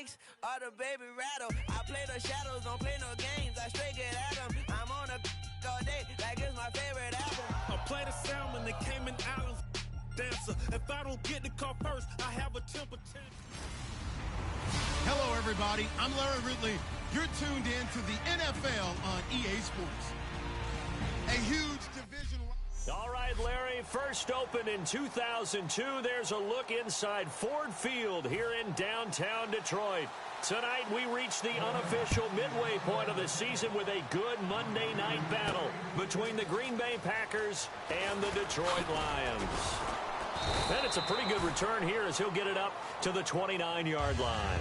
snakes or the baby rattle. I play the shadows, don't play no games. I straight get at them. I'm on a all day like it's my favorite album. I play the salmon, the Cayman Islands dancer. If I don't get the car first, I have a temper tantrum. Hello, everybody. I'm Larry Ridley. You're tuned in to the NFL on EA Sports. A huge division. All right, Larry, first opened in 2002. There's a look inside Ford Field here in downtown Detroit. Tonight, we reach the unofficial midway point of the season with a good Monday night battle between the Green Bay Packers and the Detroit Lions. And it's a pretty good return here as he'll get it up to the 29-yard line.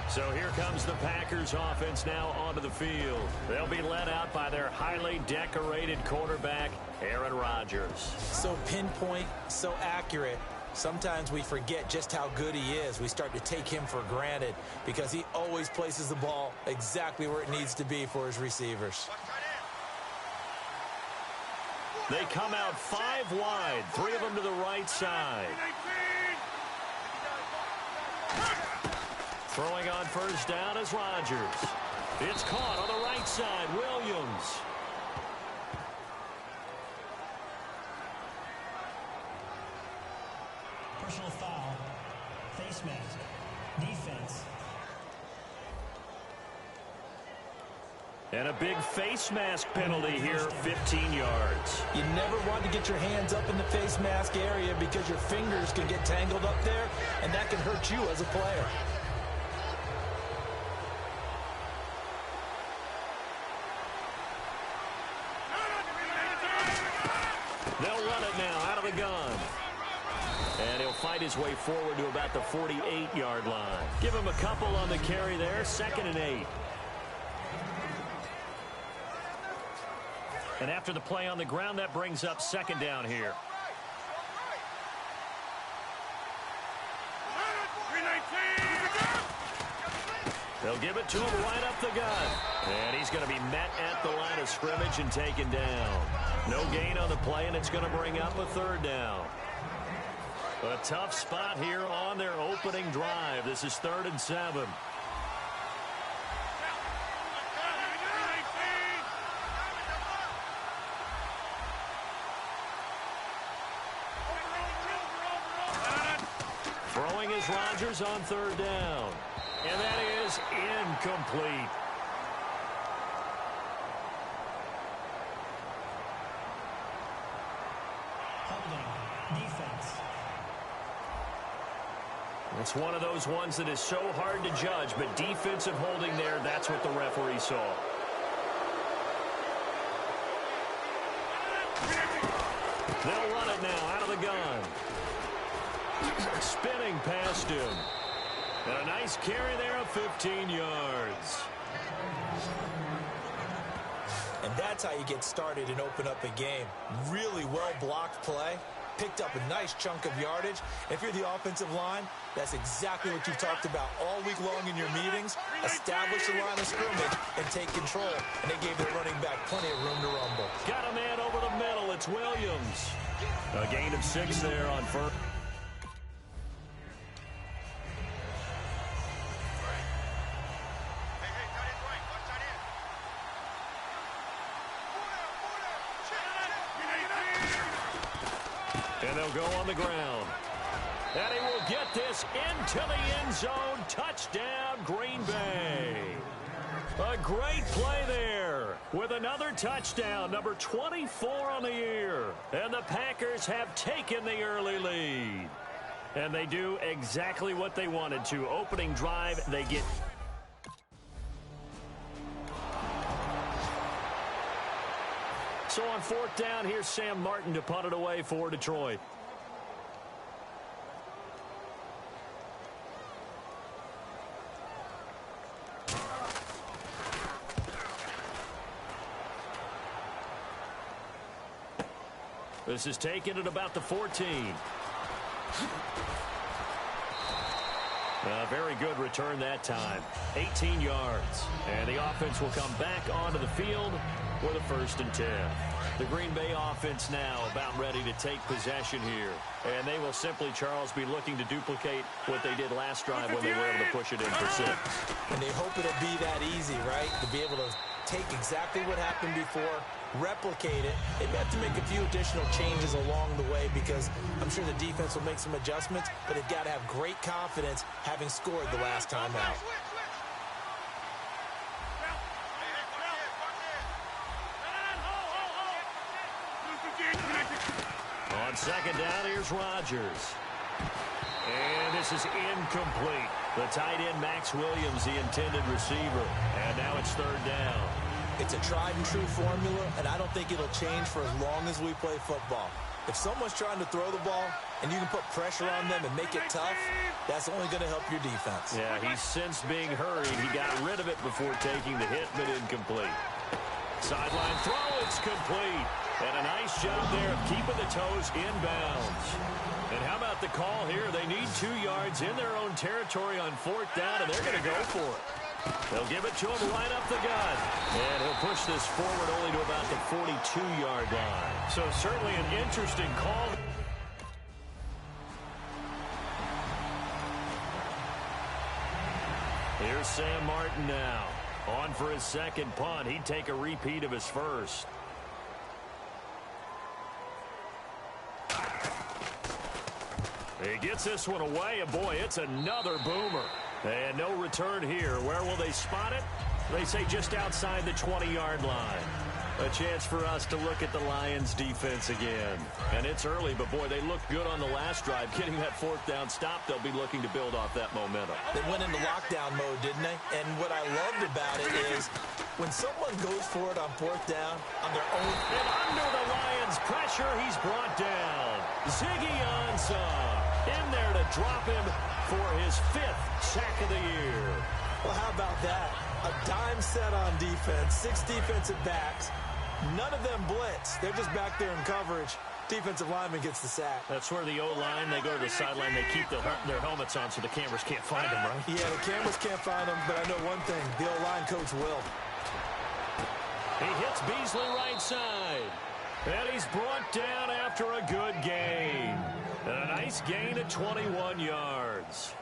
So here comes the Packers offense now onto the field. They'll be led out by their highly decorated quarterback, Aaron Rodgers. So pinpoint, so accurate. Sometimes we forget just how good he is. We start to take him for granted because he always places the ball exactly where it needs to be for his receivers. They come out 5 wide, 3 of them to the right side. Throwing on first down is Rodgers. It's caught on the right side, Williams. Personal foul, face mask, defense. And a big face mask penalty here, 15 yards. You never want to get your hands up in the face mask area because your fingers can get tangled up there, and that can hurt you as a player. They'll run it now out of the gun. And he'll fight his way forward to about the 48-yard line. Give him a couple on the carry there, 2nd and 8. And after the play on the ground, that brings up 2nd down here. They'll give it to him right up the gut. And he's going to be met at the line of scrimmage and taken down. No gain on the play, and it's going to bring up a 3rd down. A tough spot here on their opening drive. This is 3rd and 7. Throwing is Rodgers on 3rd down. And that is incomplete. Holding, defense. It's one of those ones that is so hard to judge, but defensive holding there, that's what the referee saw. They'll run it now out of the gun. Spinning past him. And a nice carry there of 15 yards. And that's how you get started and open up a game. Really well-blocked play. Picked up a nice chunk of yardage. If you're the offensive line, that's exactly what you've talked about all week long in your meetings. Establish the line of scrimmage and take control. And they gave their running back plenty of room to rumble. Got a man over the middle. It's Williams. A gain of 6 there on first. And they'll go on the ground. And he will get this into the end zone. Touchdown, Green Bay. A great play there with another touchdown, number 24 on the year. And the Packers have taken the early lead. And they do exactly what they wanted to. Opening drive, they get... So on 4th down, here's Sam Martin to punt it away for Detroit. This is taken at about the 14. A very good return that time. 18 yards. And the offense will come back onto the field for the 1st and 10. The Green Bay offense now about ready to take possession here. And they will simply, Charles, be looking to duplicate what they did last drive when they were able to push it in for 6. And they hope it'll be that easy, right? To be able to take exactly what happened before, replicate it. They may have to make a few additional changes along the way because I'm sure the defense will make some adjustments, but they've got to have great confidence having scored the last time out. On second down, here's Rodgers. And this is incomplete. The tight end, Max Williams, the intended receiver. And now it's 3rd down. It's a tried-and-true formula, and I don't think it'll change for as long as we play football. If someone's trying to throw the ball and you can put pressure on them and make it tough, that's only going to help your defense. Yeah, he's sensed being hurried. He got rid of it before taking the hit, but incomplete. Sideline throw, it's complete. And a nice job there of keeping the toes inbounds. And how about the call here? They need 2 yards in their own territory on 4th down, and they're going to go for it. They'll give it to him right up the gut. And he'll push this forward only to about the 42-yard line. So certainly an interesting call. Here's Sam Martin now. On for his second punt. He'd take a repeat of his first. He gets this one away, and boy, it's another boomer. And no return here. Where will they spot it? They say just outside the 20-yard line. A chance for us to look at the Lions' defense again. And it's early, but boy, they looked good on the last drive. Getting that 4th down stop, they'll be looking to build off that momentum. They went into lockdown mode, didn't they? And what I loved about it is when someone goes for it on 4th down on their own. And under the Lions' pressure, he's brought down. Ziggy Ansah in there to drop him for his 5th sack of the year. Well, how about that? A dime set on defense, 6 defensive backs. None of them blitz. They're just back there in coverage. Defensive lineman gets the sack. That's where the O-line, they go to the sideline, they keep their helmets on so the cameras can't find them, right? Yeah, the cameras can't find them, but I know one thing. The O-line coach will. He hits Beasley right side. And he's brought down after a good gain. And a nice gain of 21 yards.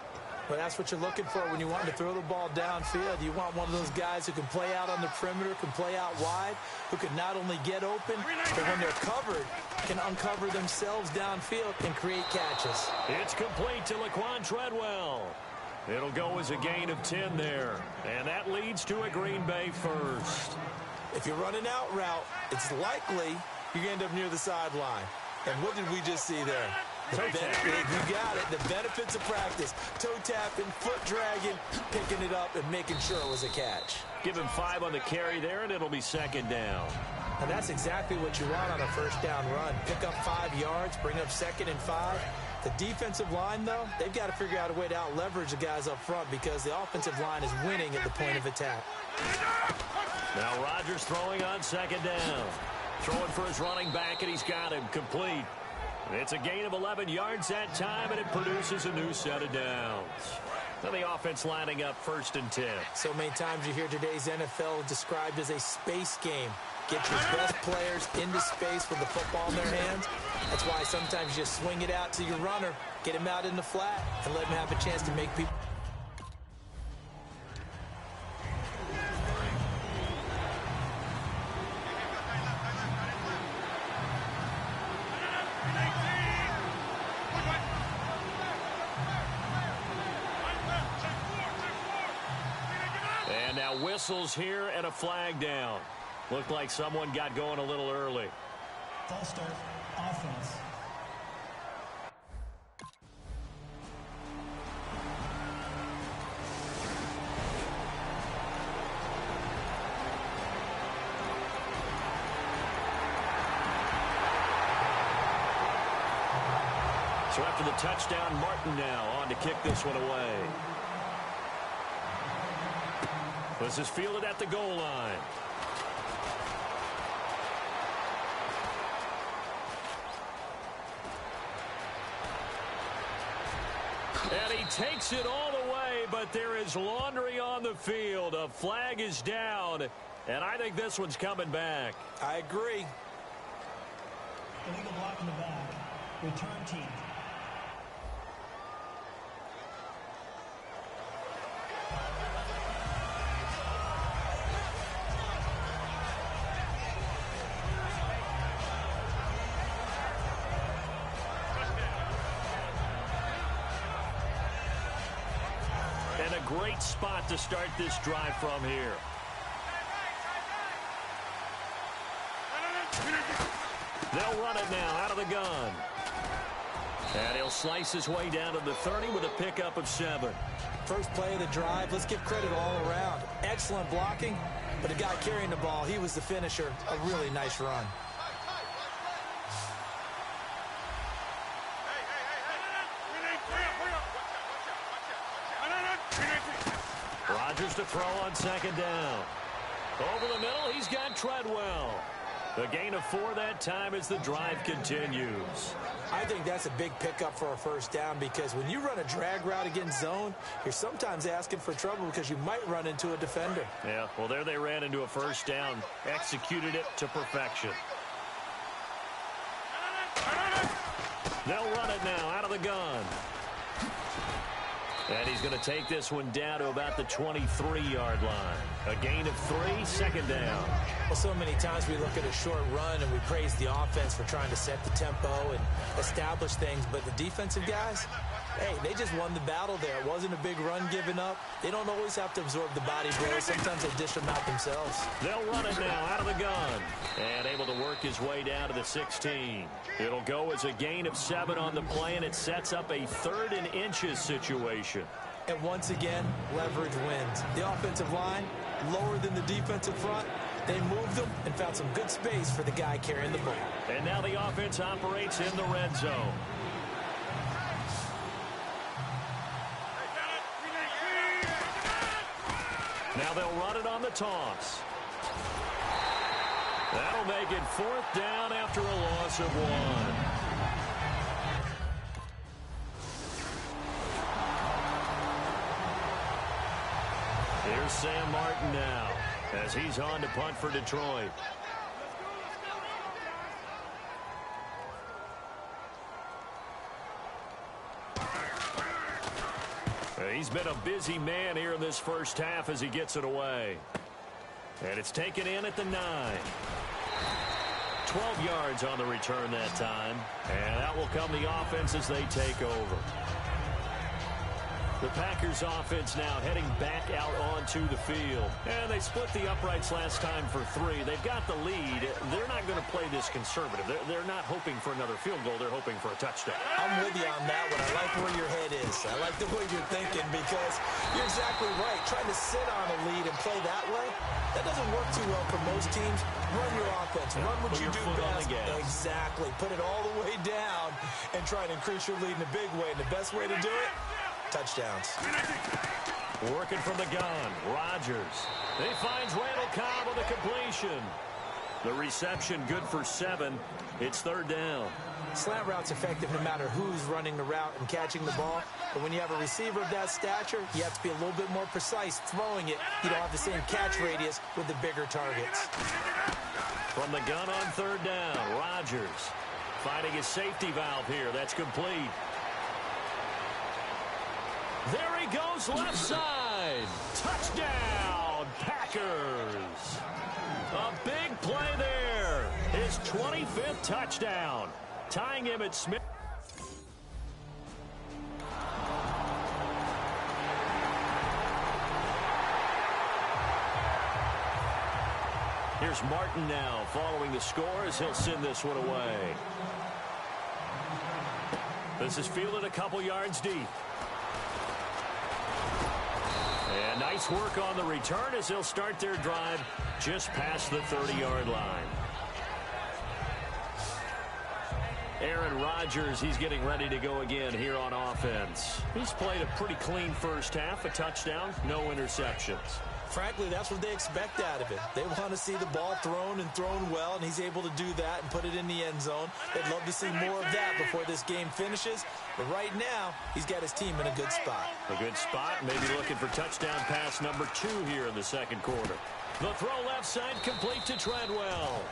Well, that's what you're looking for when you want to throw the ball downfield. You want one of those guys who can play out on the perimeter, can play out wide, who can not only get open, but when they're covered, can uncover themselves downfield and create catches. It's complete to Laquan Treadwell. It'll go as a gain of 10 there. And that leads to a Green Bay first. If you're running out route, it's likely you're going to end up near the sideline. And what did we just see there? You got it. The benefits of practice. Toe tapping, foot dragging, picking it up, and making sure it was a catch. Give him 5 on the carry there, and it'll be 2nd down. And that's exactly what you want on a 1st down run. Pick up 5 yards, bring up 2nd and 5. The defensive line, though, they've got to figure out a way to out-leverage the guys up front because the offensive line is winning at the point of attack. Now Rodgers throwing on 2nd down. Throwing for his running back, and he's got him complete. It's a gain of 11 yards that time, and it produces a new set of downs. Now the offense lining up 1st and 10. So many times you hear today's NFL described as a space game. Get your best players into space with the football in their hands. That's why sometimes you just swing it out to your runner, get him out in the flat, and let him have a chance to make people. And now whistles here and a flag down. Looked like someone got going a little early. False start, offense. So after the touchdown, Martin now on to kick this one away. This is fielded at the goal line. And he takes it all the way, but there is laundry on the field. A flag is down, and I think this one's coming back. I agree. Illegal block in the back. Return team. And a great spot to start this drive from here. They'll run it now out of the gun. And he'll slice his way down to the 30 with a pickup of 7. First play of the drive, let's give credit all around. Excellent blocking, but the guy carrying the ball, he was the finisher. A really nice run. Rodgers to throw on second down. Over the middle, he's got Treadwell. The gain of 4 that time as the drive continues. I think that's a big pickup for a first down because when you run a drag route against zone, you're sometimes asking for trouble because you might run into a defender. Yeah, well, there they ran into a first down, executed it to perfection. They'll run it now out of the gun. And he's going to take this one down to about the 23-yard line. A gain of 3, second down. Well, so many times we look at a short run and we praise the offense for trying to set the tempo and establish things. But the defensive guys, hey, they just won the battle there. It wasn't a big run given up. They don't always have to absorb the body blows. Sometimes they dish them out themselves. They'll run it now out of the gun. And able to work his way down to the 16. It'll go as a gain of 7 on the play, and it sets up a 3rd and inches situation. And once again, leverage wins. The offensive line, lower than the defensive front. They moved them and found some good space for the guy carrying the ball. And now the offense operates in the red zone. Now they'll run it on the toss. That'll make it 4th down after a loss of 1. Here's Sam Martin now as he's on to punt for Detroit. He's been a busy man here in this first half as he gets it away. And it's taken in at the 9. 12 yards on the return that time. And out will come the offense as they take over. The Packers offense now heading back out onto the field. And they split the uprights last time for 3. They've got the lead. They're not going to play this conservative. They're not hoping for another field goal. They're hoping for a touchdown. I'm with you on that one. I like where your head is. I like the way you're thinking because you're exactly right. Trying to sit on a lead and play that way, that doesn't work too well for most teams. Run your offense. Run what you do best. Exactly. Put it all the way down and try to increase your lead in a big way. And the best way to do it, touchdowns. Working from the gun, Rodgers. He finds Randall Cobb with a completion. The reception good for 7. It's 3rd down. Slant route's effective no matter who's running the route and catching the ball. But when you have a receiver of that stature, you have to be a little bit more precise throwing it. You don't have the same catch radius with the bigger targets. From the gun on 3rd down, Rodgers finding his safety valve here. That's complete. There he goes, left side. Touchdown, Packers. A big play there. His 25th touchdown. Tying him at Smith. Here's Martin now following the score as he'll send this one away. This is fielded a couple yards deep. And nice work on the return as they'll start their drive just past the 30-yard line. Aaron Rodgers, he's getting ready to go again here on offense. He's played a pretty clean first half, a touchdown, no interceptions. Frankly, that's what they expect out of it. They want to see the ball thrown and thrown well, and he's able to do that and put it in the end zone. They'd love to see more of that before this game finishes. But right now, he's got his team in a good spot. A good spot, maybe looking for touchdown pass number 2 here in the second quarter. The throw left side complete to Treadwell.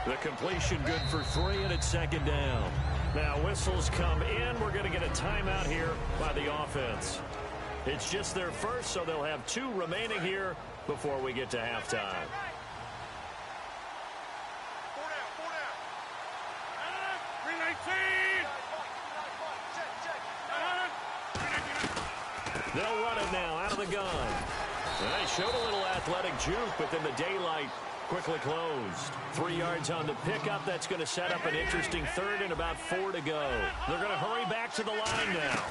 The completion good for 3, and it's second down. Now whistles come in. We're going to get a timeout here by the offense. It's just their first, so they'll have 2 remaining here before we get to halftime. They'll run it now out of the gun. And they showed a little athletic juke, but then the daylight quickly closed. 3 yards on the pickup. That's going to set up an interesting third and about 4 to go. They're going to hurry back to the line now.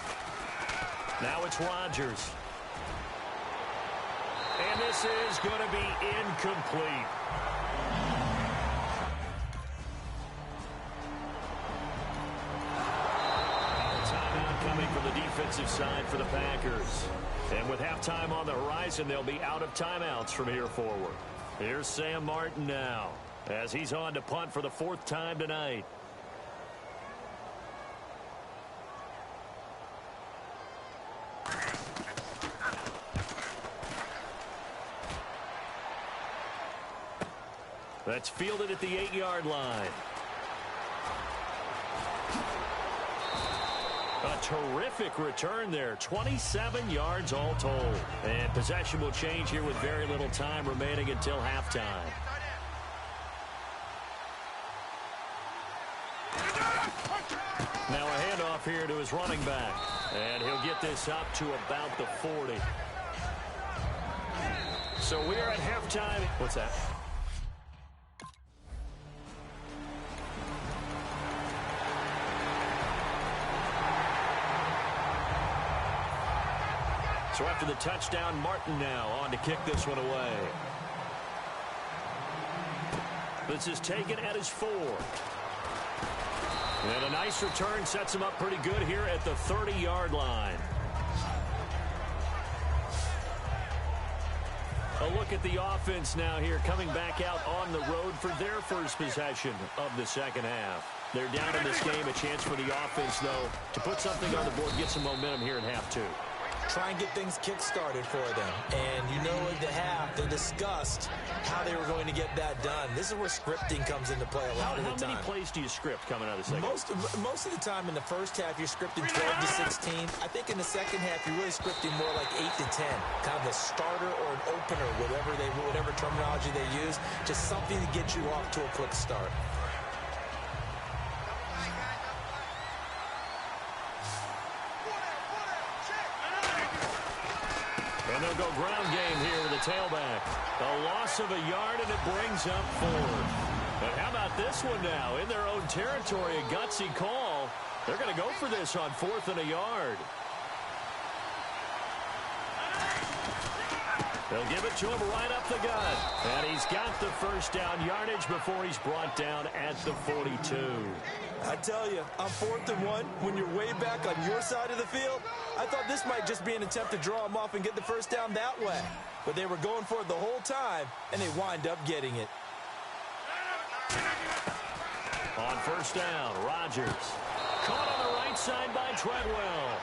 Now it's Rodgers. And this is going to be incomplete. Coming from the defensive side for the Packers. And with halftime on the horizon, they'll be out of timeouts from here forward. Here's Sam Martin now as he's on to punt for the 4th time tonight. That's fielded at the 8-yard line. A terrific return there. 27 yards all told. And possession will change here with very little time remaining until halftime. Now a handoff here to his running back. And he'll get this up to about the 40. So we're at halftime. What's that? So after the touchdown, Martin now on to kick this one away. This is taken at his 4. And a nice return sets him up pretty good here at the 30-yard line. A look at the offense now here, coming back out on the road for their first possession of the second half. They're down in this game. A chance for the offense, though, to put something on the board, get some momentum here in half 2. Try and get things kick-started for them. And you know at the half, they discussed how they were going to get that done. This is where scripting comes into play a lot of the time. How many plays do you script coming out of the second half? Most of the time in the first half, you're scripting 12 to 16. I think in the second half, you're really scripting more like 8 to 10. Kind of a starter or an opener, whatever terminology they use. Just something to get you off to a quick start. And they'll go ground game here with the tailback. A loss of a yard, and it brings up 4. But how about this one now? In their own territory, a gutsy call. They're going to go for this on 4th and a yard. They'll give it to him right up the gut. And he's got the first down yardage before he's brought down at the 42. I tell you, on 4th and 1, when you're way back on your side of the field, I thought this might just be an attempt to draw him off and get the first down that way. But they were going for it the whole time, and they wind up getting it. On first down, Rodgers. Caught on the right side by Treadwell.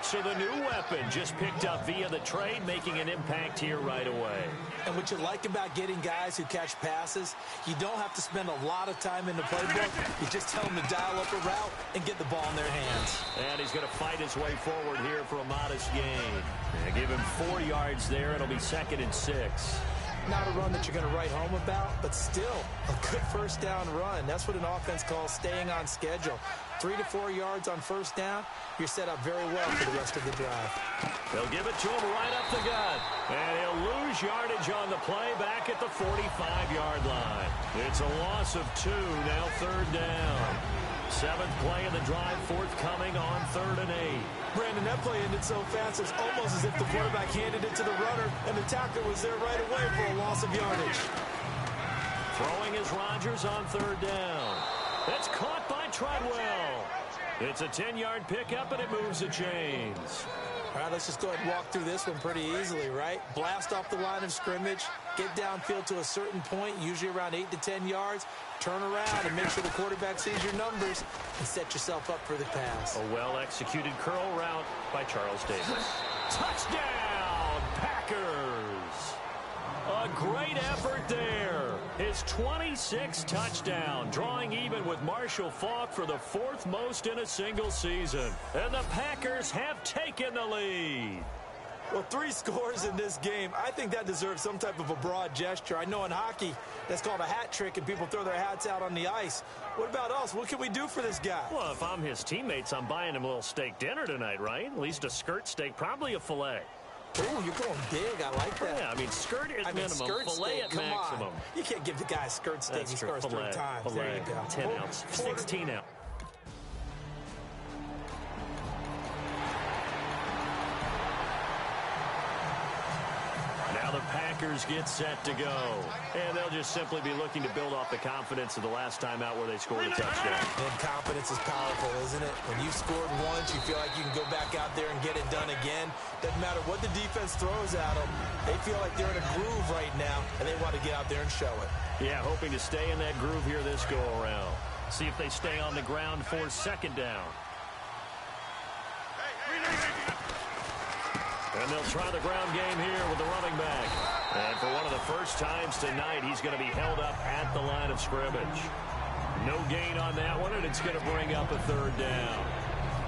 So the new weapon just picked up via the trade, making an impact here right away. And what you like about getting guys who catch passes, you don't have to spend a lot of time in the playbook. You just tell them to dial up a route and get the ball in their hands. And he's going to fight his way forward here for a modest gain. And give him 4 yards there. It'll be 2nd and 6. Not a run that you're going to write home about, but still a good first down run. That's what an offense calls staying on schedule. 3 to 4 yards on first down, you're set up very well for the rest of the drive. They'll give it to him right up the gut. And he'll lose yardage on the play back at the 45-yard line. It's a loss of 2, now 3rd down. 7th play of the drive, forthcoming on 3rd and 8. Brandon, that play ended so fast, it's almost as if the quarterback handed it to the runner, and the tackler was there right away for a loss of yardage. Throwing is Rodgers on 3rd down. That's caught by Treadwell. It's a 10-yard pickup, and it moves the chains. All right, let's just go ahead and walk through this one pretty easily, right? Blast off the line of scrimmage, get downfield to a certain point, usually around 8 to 10 yards, turn around and make sure the quarterback sees your numbers and set yourself up for the pass. A well-executed curl route by Charles Davis. Touchdown, Packers! A great effort there. His 26th touchdown, drawing even with Marshall Faulk for the 4th most in a single season. And the Packers have taken the lead. Well, 3 scores in this game. I think that deserves some type of a broad gesture. I know in hockey, that's called a hat trick, and people throw their hats out on the ice. What about us? What can we do for this guy? Well, if I'm his teammates, I'm buying him a little steak dinner tonight, right? At least a skirt steak, probably a filet. Oh, you're going big. I like that. Yeah, I mean, skirt at minimum, filet at maximum. On. You can't give the guy a skirt steak. He scores 3 times. Filet, there you go. 10 ounce, 16 ounce. Now the Packers get set to go. And they'll just simply be looking to build off the confidence of the last time out where they scored a touchdown. And confidence is powerful, isn't it? When you've scored once, you feel like you can go back out there and get it done again. Doesn't matter what the defense throws at them. They feel like they're in a groove right now, and they want to get out there and show it. Yeah, hoping to stay in that groove here this go-around. See if they stay on the ground for 2nd down. And they'll try the ground game here with the running back. And for one of the first times tonight, he's going to be held up at the line of scrimmage. No gain on that one, and it's going to bring up a 3rd down.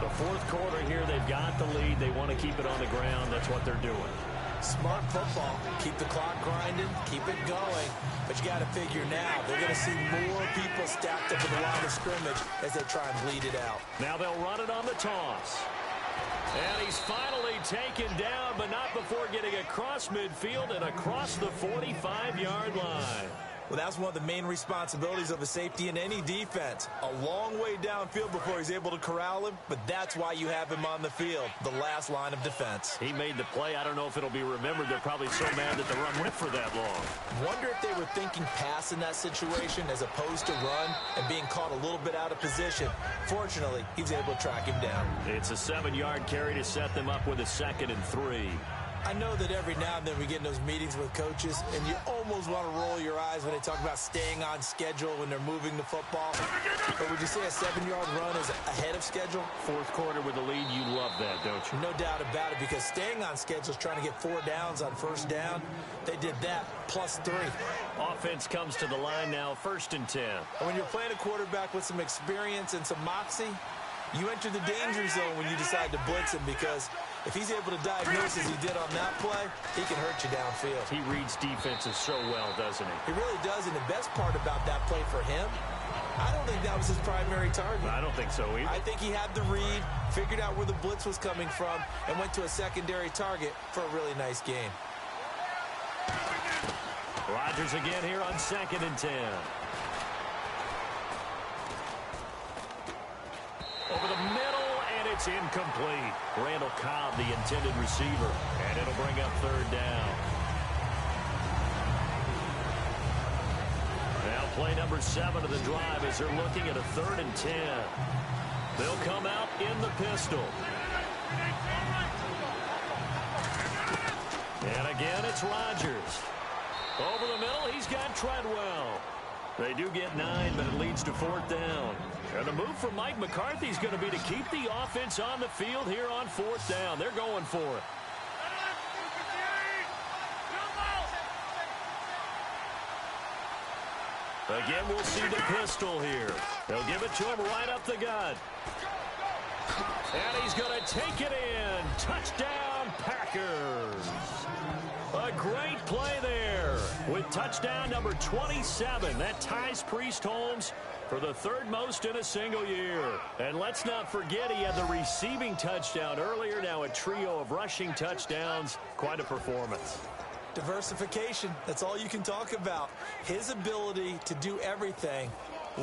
The 4th quarter here, they've got the lead. They want to keep it on the ground. That's what they're doing. Smart football. Keep the clock grinding. Keep it going. But you got to figure now, they're going to see more people stacked up at the line of scrimmage as they try and bleed it out. Now they'll run it on the toss. And he's finally taken down, but not before getting across midfield and across the 45-yard line. Well, that's one of the main responsibilities of a safety in any defense. A long way downfield before he's able to corral him, but that's why you have him on the field, the last line of defense. He made the play. I don't know if it'll be remembered. They're probably so mad that the run went for that long. Wonder if they were thinking pass in that situation as opposed to run and being caught a little bit out of position. Fortunately, he's able to track him down. It's a 7-yard carry to set them up with a 2nd and 3. I know that every now and then we get in those meetings with coaches, and you almost want to roll your eyes when they talk about staying on schedule when they're moving the football. But would you say a 7-yard run is ahead of schedule? 4th quarter with the lead, you love that, don't you? No doubt about it, because staying on schedule is trying to get 4 downs on 1st down. They did that, plus 3. Offense comes to the line now, 1st and 10. And when you're playing a quarterback with some experience and some moxie, you enter the danger zone when you decide to blitz him, because if he's able to diagnose as he did on that play, he can hurt you downfield. He reads defenses so well, doesn't he? He really does, and the best part about that play for him, I don't think that was his primary target. I don't think so either. I think he had the read, figured out where the blitz was coming from, and went to a secondary target for a really nice game. Rodgers again here on 2nd and 10. Over the middle, and it's incomplete. Randall Cobb, the intended receiver, and it'll bring up 3rd down. Now play number 7 of the drive as they're looking at a 3rd and 10. They'll come out in the pistol. And again, it's Rodgers. Over the middle, he's got Treadwell. They do get 9, but it leads to 4th down. And the move from Mike McCarthy is going to be to keep the offense on the field here on 4th down. They're going for it. Again, we'll see the pistol here. They'll give it to him right up the gut. And he's going to take it in. Touchdown, Packers. A great play there with touchdown number 27. That ties Priest Holmes for the 3rd most in a single year. And let's not forget he had the receiving touchdown earlier. Now a trio of rushing touchdowns. Quite a performance. Diversification, that's all you can talk about. His ability to do everything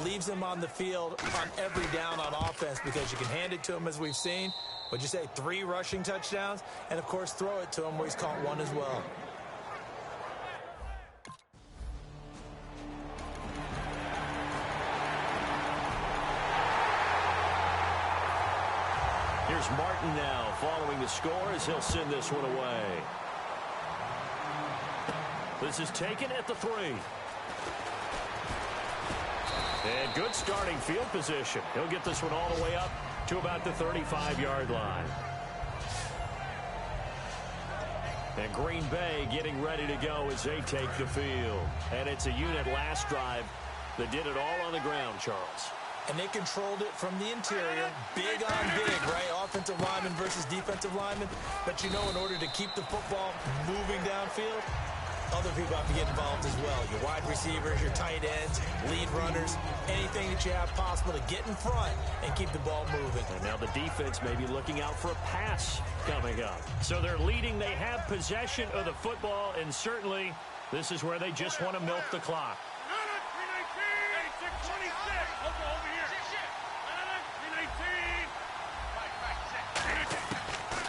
leaves him on the field on every down on offense, because you can hand it to him, as we've seen. Would you say 3 rushing touchdowns? And, of course, throw it to him where he's caught 1 as well. Here's Martin now following the score as he'll send this one away. This is taken at the 3. And good starting field position. He'll get this one all the way up to about the 35-yard line. And Green Bay getting ready to go as they take the field. And it's a unit last drive that did it all on the ground, Charles. And they controlled it from the interior, big on big, right? Offensive lineman versus defensive lineman. But you know, in order to keep the football moving downfield, other people have to get involved as well. Your wide receivers, your tight ends, lead runners, anything that you have possible to get in front and keep the ball moving. And now the defense may be looking out for a pass coming up. So they're leading. They have possession of the football, and certainly this is where they just want to milk the clock.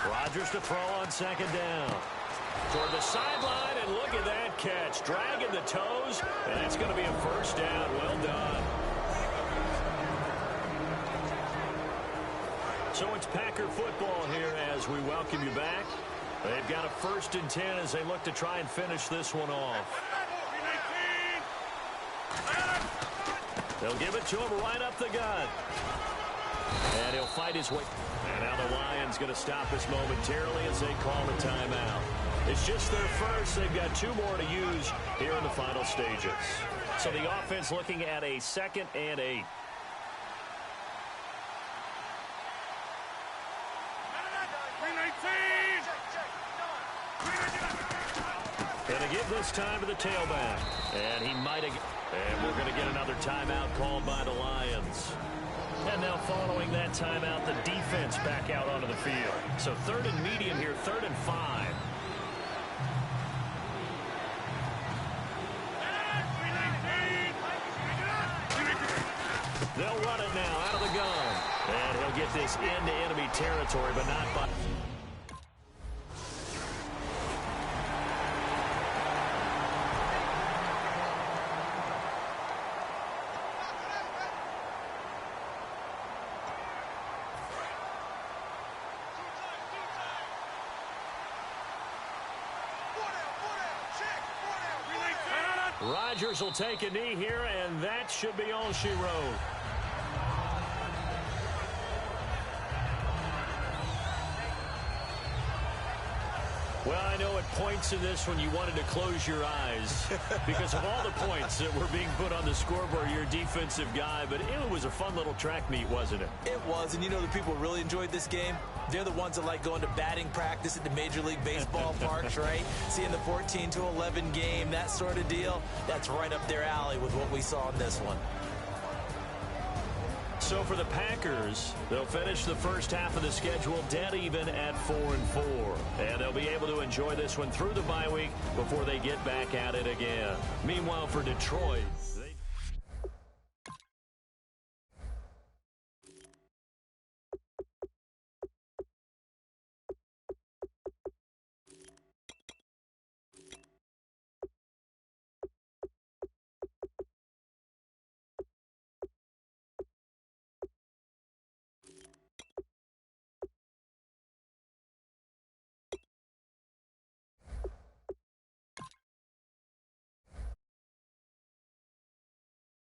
Rodgers to throw on second down. Toward the sideline, and look at that catch. Dragging the toes, and it's going to be a first down. Well done. So it's Packer football here as we welcome you back. They've got a 1st and 10 as they look to try and finish this one off. They'll give it to him right up the gut. And he'll fight his way. And now the Lions going to stop this momentarily as they call the timeout. It's just their first. They've got 2 more to use here in the final stages. So the offense looking at a 2nd and 8. And a give this time to the tailback. And he might have. And we're going to get another timeout called by the Lions. And now following that timeout, the defense back out onto the field. So 3rd and medium here, 3rd and 5. They'll run it now out of the gun. And he'll get this into enemy territory, but not by... Rodgers will take a knee here, and that should be all she wrote. Well, I know at points in this when you wanted to close your eyes because of all the points that were being put on the scoreboard, you're a defensive guy, but it was a fun little track meet, wasn't it? It was, and you know the people who really enjoyed this game? They're the ones that like going to batting practice at the Major League Baseball parks, right? Seeing the 14-11 game, that sort of deal, that's right up their alley with what we saw in this one. So for the Packers, they'll finish the first half of the schedule dead even at 4-4. And they'll be able to enjoy this one through the bye week before they get back at it again. Meanwhile, for Detroit...